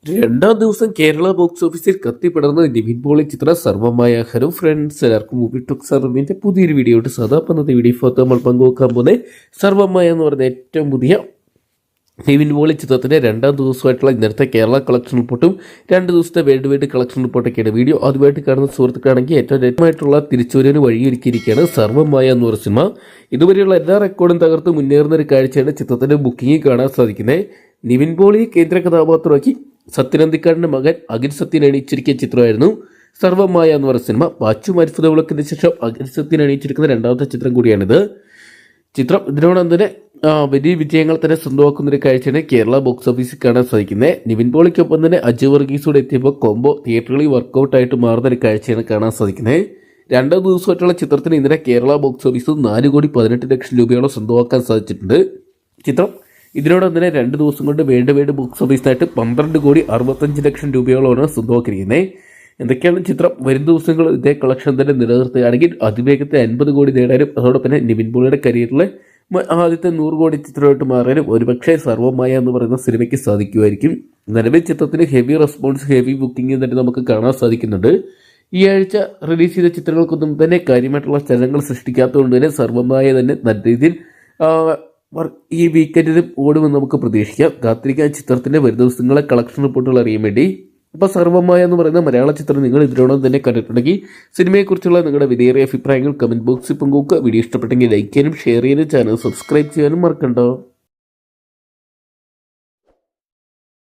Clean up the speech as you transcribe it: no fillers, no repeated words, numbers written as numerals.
രണ്ടാം ദിവസം കേരള ബോക്സ് ഓഫീസിൽ കത്തിപ്പടർന്ന നിവിൻ പോളി ചിത്രം സർവമായ. ഹലോ ഫ്രണ്ട്സ്, എല്ലാവർക്കും മൂവി ടോക്ക് സർവീൻ്റെ പുതിയൊരു വീഡിയോ ആയിട്ട് സദാപ്പന്നത്തെ വീഡിയോ ഫോട്ടോ നമ്മൾ പങ്കുവെക്കാൻ പോകുന്നത് സർവമായ എന്ന് പറയുന്ന ഏറ്റവും പുതിയ നിവിൻ പോളി ചിത്രത്തിൻ്റെ രണ്ടാം ദിവസമായിട്ടുള്ള ഇന്നത്തെ കേരള കളക്ഷൻ റിപ്പോർട്ടും 2 ദിവസത്തെ വേൾഡ് വൈഡ് കളക്ഷൻ റിപ്പോർട്ടൊക്കെയാണ്. വീഡിയോ ആദ്യമായിട്ട് കാണുന്ന സുഹൃത്തുക്കാണെങ്കിൽ ഏറ്റവും രേറ്റമായിട്ടുള്ള തിരിച്ചുവരവിന് വഴിയൊരുക്കിയിരിക്കുകയാണ് സർവമായ എന്ന് പറയുന്ന സിനിമ. ഇതുവരെയുള്ള എല്ലാ റെക്കോർഡും തകർത്ത് മുന്നേറുന്ന ഒരു കാഴ്ചയാണ് ചിത്രത്തിൻ്റെ ബുക്കിംഗ് കാണാൻ സാധിക്കുന്നത്. നിവിൻ പോളിയെ കേന്ദ്ര കഥാപാത്രമാക്കി സത്യനന്ദിക്കാടിൻ്റെ മകൻ അഖിൽ സത്യൻ അണിയിച്ചിരിക്കുന്ന ചിത്രമായിരുന്നു സർവമായ എന്ന് പറയുന്ന സിനിമ. പാച്ചു മരിഫുദ വിളക്കിന് ശേഷം അഖിൽ സത്യൻ അണിയിച്ചിരിക്കുന്ന രണ്ടാമത്തെ ചിത്രം കൂടിയാണിത്. ചിത്രം ഇതിനോടൊപ്പം തന്നെ വലിയ വിജയങ്ങൾ തന്നെ സ്വന്തമാക്കുന്നൊരു കാഴ്ചയാണ് കേരള ബോക്സ് ഓഫീസിൽ കാണാൻ സാധിക്കുന്നത്. നിവിൻ പോളിക്കൊപ്പം തന്നെ അജു വർഗീസോടെ എത്തിയപ്പോൾ കോംബോ തിയേറ്ററുകളിൽ വർക്കൗട്ടായിട്ട് മാറുന്ന ഒരു കാഴ്ചയാണ് കാണാൻ സാധിക്കുന്നത്. 2 ദിവസമായിട്ടുള്ള ചിത്രത്തിന് ഇന്നലെ കേരള ബോക്സ് ഓഫീസിൽ 4,18,00,000 രൂപയോളം സ്വന്തമാക്കാൻ സാധിച്ചിട്ടുണ്ട്. ചിത്രം ഇതിനോടൊപ്പം തന്നെ 2 ദിവസം കൊണ്ട് വേൾഡ് വൈഡ് ബോക്സ് ഓഫീസിനായിട്ട് 12,65,00,000 രൂപയോളമാണ് സ്വന്തമാക്കിയിരിക്കുന്നത്. എന്തൊക്കെയാണ് ചിത്രം വരും ദിവസങ്ങൾ ഇതേ കളക്ഷൻ തന്നെ നിലനിർത്തുകയാണെങ്കിൽ അതിവേഗത്തെ 50 കോടി നേടാനും അതോടൊപ്പം തന്നെ നിവിൻ പോളിയുടെ കരിയറിലെ ആദ്യത്തെ 100 കോടി ചിത്രമായിട്ട് മാറാനും ഒരുപക്ഷെ സർവമായ എന്ന് പറയുന്ന സിനിമയ്ക്ക് സാധിക്കുമായിരിക്കും. നിലവിൽ ചിത്രത്തിന് ഹെവി റെസ്പോൺസ്, ഹെവി ബുക്കിംഗ് തന്നെ നമുക്ക് കാണാൻ സാധിക്കുന്നുണ്ട്. ഈ ആഴ്ച റിലീസ് ചെയ്ത ചിത്രങ്ങൾക്കൊന്നും തന്നെ കാര്യമായിട്ടുള്ള ചലനങ്ങൾ സൃഷ്ടിക്കാത്തതുകൊണ്ട് തന്നെ സർവമായ തന്നെ നല്ല രീതിയിൽ ഈ വീക്കെൻഡിലും ഓടുമെന്ന് നമുക്ക് പ്രതീക്ഷിക്കാം. കാത്തിരിക്കാൻ ചിത്രത്തിൻ്റെ വരും ദിവസങ്ങളെ കളക്ഷൻ റിപ്പോർട്ടുകൾ അറിയാൻ വേണ്ടി. അപ്പോൾ സർവമായ എന്ന് പറയുന്ന മലയാള ചിത്രം നിങ്ങൾ ഇതിനോടൊപ്പം തന്നെ കണ്ടിട്ടുണ്ടെങ്കിൽ സിനിമയെക്കുറിച്ചുള്ള നിങ്ങളുടെ വിലയേറിയ അഭിപ്രായങ്ങൾ കമൻറ്റ് ബോക്സിൽ പങ്കുവെക്കുക. വീഡിയോ ഇഷ്ടപ്പെട്ടെങ്കിൽ ലൈക്ക് ചെയ്യാനും ഷെയർ ചെയ്യാനും ചാനൽ സബ്സ്ക്രൈബ് ചെയ്യാനും മറക്കണ്ട.